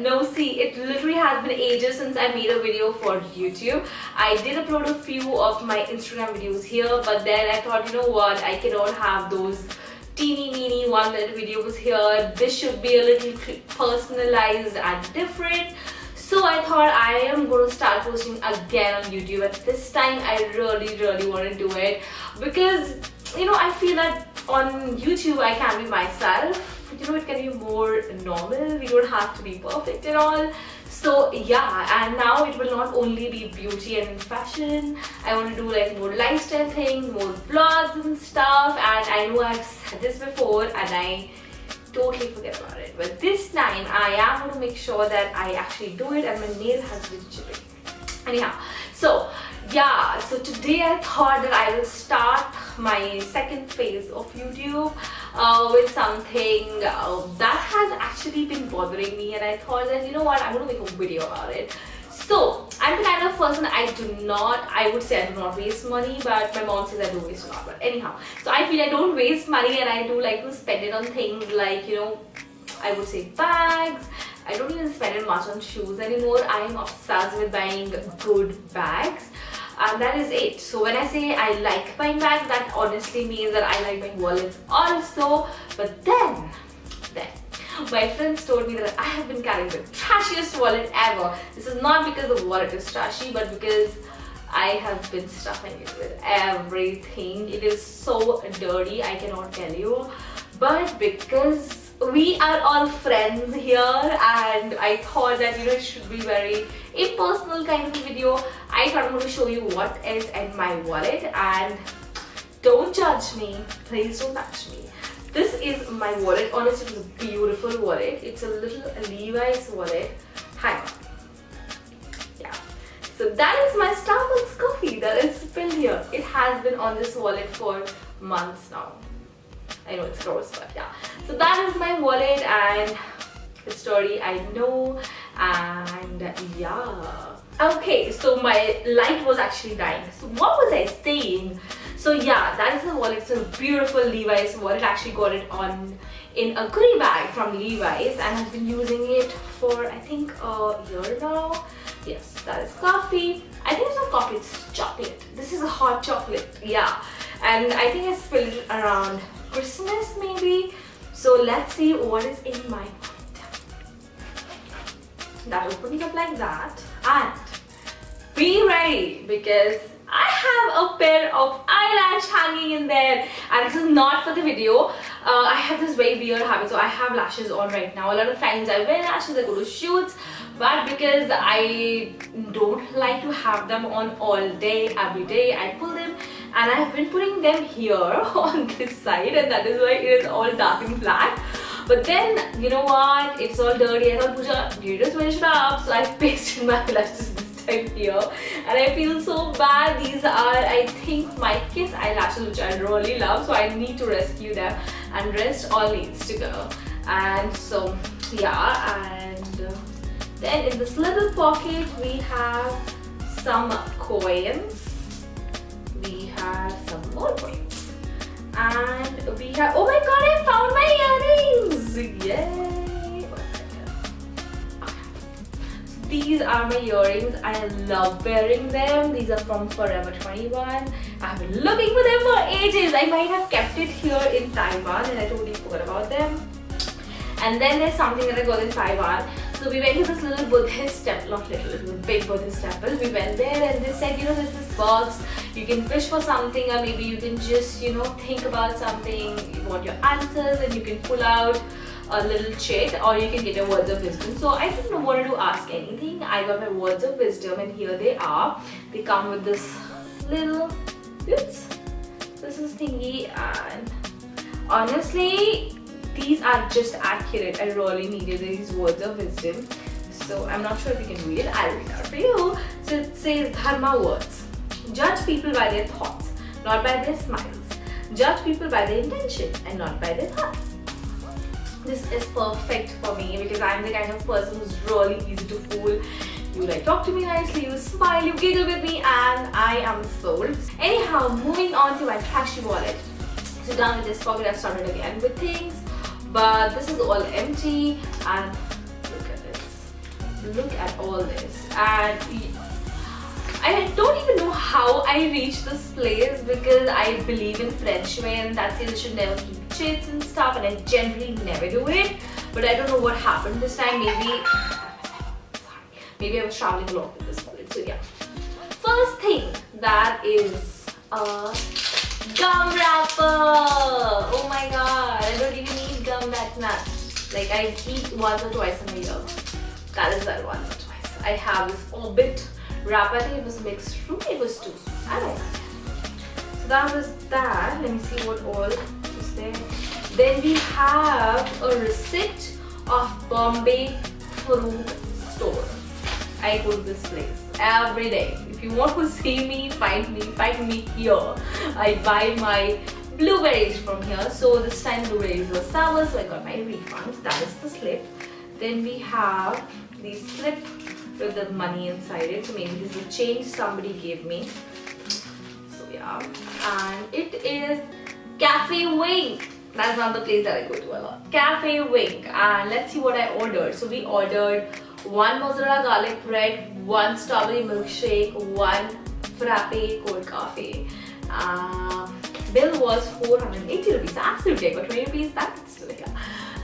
no, see, it literally has been ages since I made a video for YouTube. I did upload a few of my Instagram videos here, but then I thought, you know what, I cannot have those teeny meeny 1-minute videos here. This should be a little personalized and different. So I thought I am going to start posting again on YouTube, and this time I really want to do it because, you know, I feel that on YouTube I can be myself. You know, it can be more normal. We don't have to be perfect and all. So yeah, and now it will not only be beauty and fashion. I want to do like more lifestyle things, more vlogs and stuff. And I know I've said this before and I totally forget about it. But this time I am going to make sure that I actually do it, and my nail has been chipping. Anyhow, so yeah, so today I thought that I will start my second phase of YouTube with something that has actually been bothering me, and I thought that, you know what, I'm going to make a video about it. So I'm the kind of person, I would say I do not waste money, but my mom says I do waste a lot. But anyhow, so I feel I don't waste money, and I do like to spend it on things like, you know, I would say bags. I don't even spend it much on shoes anymore. I am obsessed with buying good bags, and that is it. So when I say I like buying bags, that honestly means that I like buying wallets also. But then my friends told me that I have been carrying the trashiest wallet ever. This is not because the wallet is trashy, but because I have been stuffing it with everything. It is so dirty, I cannot tell you. But because we are all friends here, and I thought that, you know, it should be very impersonal kind of a video, I thought I'm going to show you what is in my wallet. And don't judge me, please don't touch me. This is my wallet. Honestly, it's a beautiful wallet. It's a little Levi's wallet. Hang on. Yeah. So that is my Starbucks coffee that is spilled here. It has been on this wallet for months now. I know it's gross, but yeah. So that is my wallet, and it's dirty, I know, and yeah. Okay, so my light was actually dying. So what was I saying? So yeah, that is the wallet. It's a beautiful Levi's wallet. I actually got it in a goodie bag from Levi's, and I've been using it for I think a year now. Yes, that is coffee. I think it's not coffee, it's chocolate. This is a hot chocolate, yeah. And I think I spilled it around Christmas maybe. So let's see what is in my wallet. That opens up like that, and be ready because I have a pair of eyelash hanging in there, and this is not for the video. I have this very weird habit, so I have lashes on right now. A lot of times I wear lashes, I go to shoots, but because I don't like to have them on all day, every day, I pull them, and I've been putting them here on this side, and that is why it is all dark and black. But then, you know what, it's all dirty. I thought, Pooja, you just finish it up, so I pasted my eyelashes this time here, and I feel so bad. These are, I think, my kiss eyelashes, which I really love, so I need to rescue them, and rest all needs to go. And so yeah, and then in this little pocket we have some coins, we have some more coins, and we have, oh my god, I found my earrings! Yay! 1 second. Okay. So these are my earrings. I love wearing them. These are from Forever 21. I've been looking for them for ages. I might have kept it here in Taiwan and I totally forgot about them. And then there's something that I got in Taiwan. So we went to this little Buddhist temple, not little, it was a big Buddhist temple. We went there and they said, you know, there's this box, you can wish for something, or maybe you can just, you know, think about something, you want your answers, and you can pull out a little chit, or you can get your words of wisdom. So I didn't want to ask anything. I got my words of wisdom, and here they are. They come with this little, oops, this is thingy, and honestly, these are just accurate. I really needed these words of wisdom. So I'm not sure if you can read it. I'll read it out for you. So it says Dharma words. Judge people by their thoughts, not by their smiles. Judge people by their intention and not by their thoughts. This is perfect for me because I'm the kind of person who's really easy to fool. You like talk to me nicely, you smile, you giggle with me, and I am sold. Anyhow, moving on to my Trashy wallet. So down with this pocket, I've started again with things. But this is all empty, and look at this. look at all this. And I don't even know how I reached this place, because I believe in Freng-Shui and that says you should never keep chits and stuff, and I generally never do it. But I don't know what happened this time. Maybe I was traveling along with this wallet. So yeah. First thing, that is a gum wrapper. Oh my god, I don't even need gum that much. Like, I eat once or twice in a year. That is that once or twice. I have this Orbit wrapper. I think it was mixed fruit. It was too sweet. I like that. So that was that. Let me see what all is there. Then we have a receipt of Bombay Fruit Store. I go to this place every day. If you want to see me, find me here. I buy my blueberries from here. So this time blueberries were sour, so I got my refund. That is the slip. Then we have the slip with the money inside it. So maybe this is a change somebody gave me. So yeah, and it is Cafe Wink. That's not the place that I go to a lot. Cafe Wink. And let's see what I ordered. So we ordered 1 mozzarella garlic bread, 1 strawberry milkshake, 1 frappe cold coffee. Bill was 480 rupees. Absolutely, I got 20 rupees back. It's still here.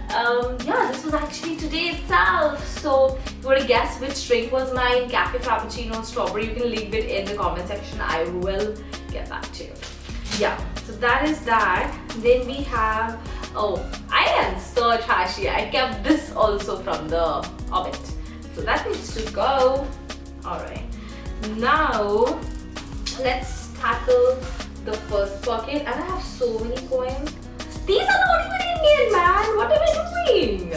Yeah, this was actually today itself. So if you want to guess which drink was mine, cafe frappuccino, strawberry, you can leave it in the comment section. I will get back to you. Yeah, so that is that. Then we have, oh, I am so trashy. I kept this also from the Orbit. So that needs to go. Alright. Now let's tackle the first pocket. And I have so many coins. These are not even Indian, man. What am I doing?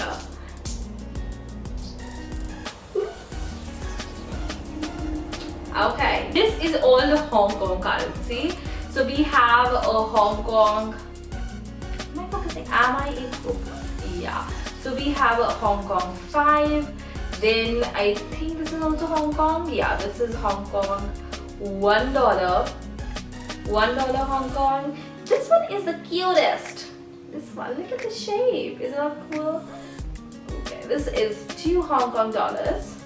Okay, this is all the Hong Kong currency. So we have a Hong Kong. Am I focusing? Am I in focus? Yeah. So we have a Hong Kong 5. Then I think this is also Hong Kong. Yeah, this is Hong Kong $1. $1 Hong Kong. This one is the cutest. This one, look at the shape. Is that cool? Okay, this is 2 Hong Kong dollars.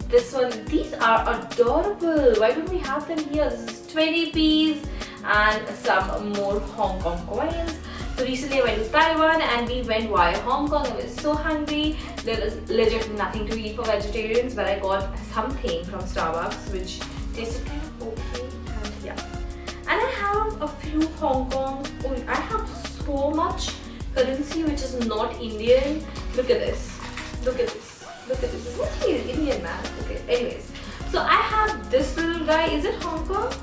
This one, these are adorable. Why don't we have them here? This is 20 Ps and some more Hong Kong coins. So recently I went to Taiwan and we went via Hong Kong. I was so hungry. There was legit nothing to eat for vegetarians, but I got something from Starbucks which tasted kind of okay. And yeah. And I have a few Hong Kong. Oh, I have so much currency which is not Indian. Look at this. Look at this. Look at this. It's not Indian, man. Okay. Anyways, so I have this little guy. Is it Hong Kong?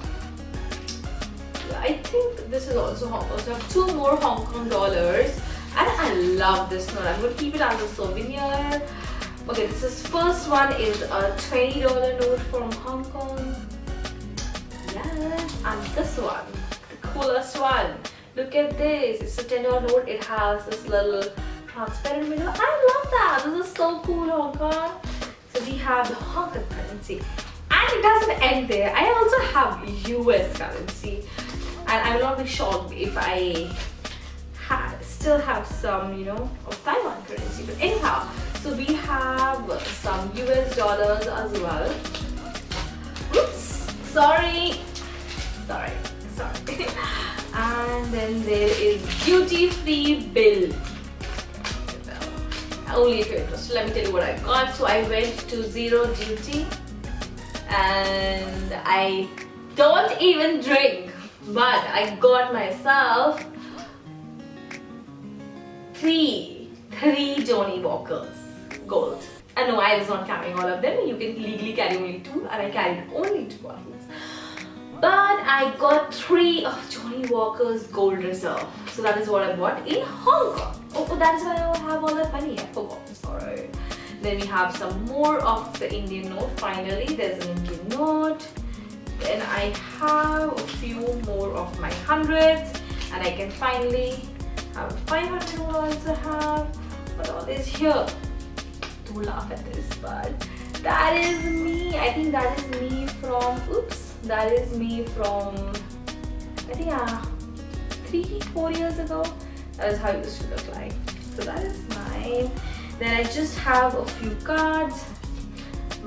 I think this is also Hong Kong. So I have 2 more Hong Kong dollars. And I love this note. I'm going to keep it as a souvenir. Okay, this is first one is a $20 note from Hong Kong. Yes, and this one, the coolest one. Look at this. It's a $10 note. It has this little transparent middle. I love that. This is so cool, Hong Kong. So we have the Hong Kong currency. And it doesn't end there. I also have US currency. And I will not be shocked if I still have some, you know, of Taiwan currency. But anyhow, so we have some US dollars as well. Oops, sorry. And then there is duty-free bill. Only if you're interested. Let me tell you what I got. So I went to zero duty and I don't even drink, but I got myself three Johnny Walkers gold. And no, I was not carrying all of them. You can legally carry only 2 and I carried only 2 bottles. But I got 3 of Johnny Walker's Gold Reserve. So that is what I bought in Hong Kong. Oh, that is why I have all that money. I forgot. Sorry. Then we have some more of the Indian note. Finally, there's an Indian note. Then I have a few more of my hundreds. And I can finally have a 500 note also have. But all is here. Don't laugh at this, but that is me. I think that is me from, oops, that is me from, I think 3-4 years ago. That is how it used to look like. So that is mine. Then I just have a few cards.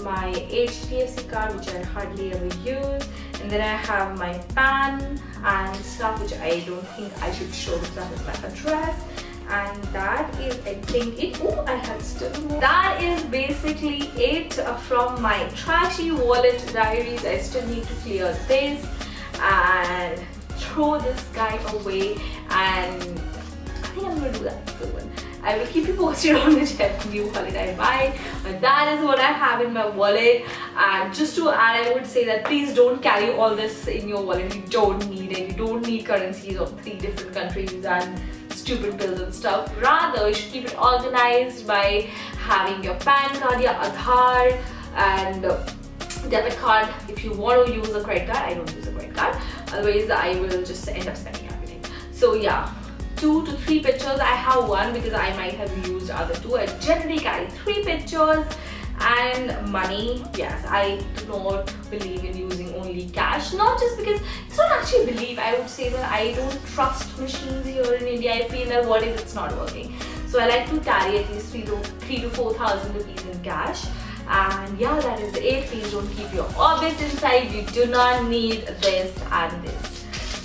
my HDFC card, which I hardly ever use, and then I have my PAN and stuff, which I don't think I should show because that is my address. And that is, I think it. Oh, I had still more. That is basically it from my Trashy wallet diaries. I still need to clear this and throw this guy away, and I think I'm gonna do that soon. I will keep you posted on whichever new wallet I buy, but that is what I have in my wallet. And just to add, I would say that please don't carry all this in your wallet. You don't need it. You don't need currencies of 3 different countries and stupid bills and stuff. Rather, you should keep it organized by having your PAN card, your Aadhaar, and debit card. If you want to use a credit card, I don't use a credit card. Otherwise, I will just end up spending everything. So yeah, 2 to 3 pictures. I have one because I might have used other 2. I generally carry 3 pictures. And money, yes, I do not believe in using only cash. Not just because, it's not actually believe, I would say that I don't trust machines here in India. I feel that what if it's not working? So I like to carry at least 3 to 4,000 rupees in cash. And yeah, that is it. Please don't keep your orbit inside. You do not need this and this.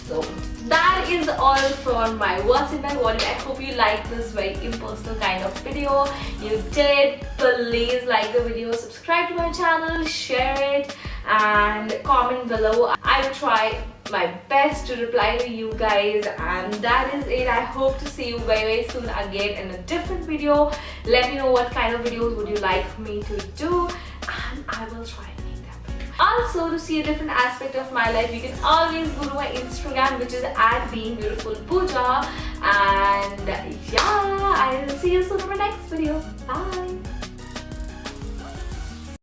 So that is all for my what's in my wallet. I hope you liked this very impersonal kind of video. You did, please like the video, subscribe to my channel, share it, and comment below. I will try my best to reply to you guys, and that is it. I hope to see you very soon again in a different video. Let me know what kind of videos would you like me to do, and I will try. Also, to see a different aspect of my life, you can always go to my Instagram, which is @beingbeautifulpooja. And yeah, I will see you soon in my next video. Bye.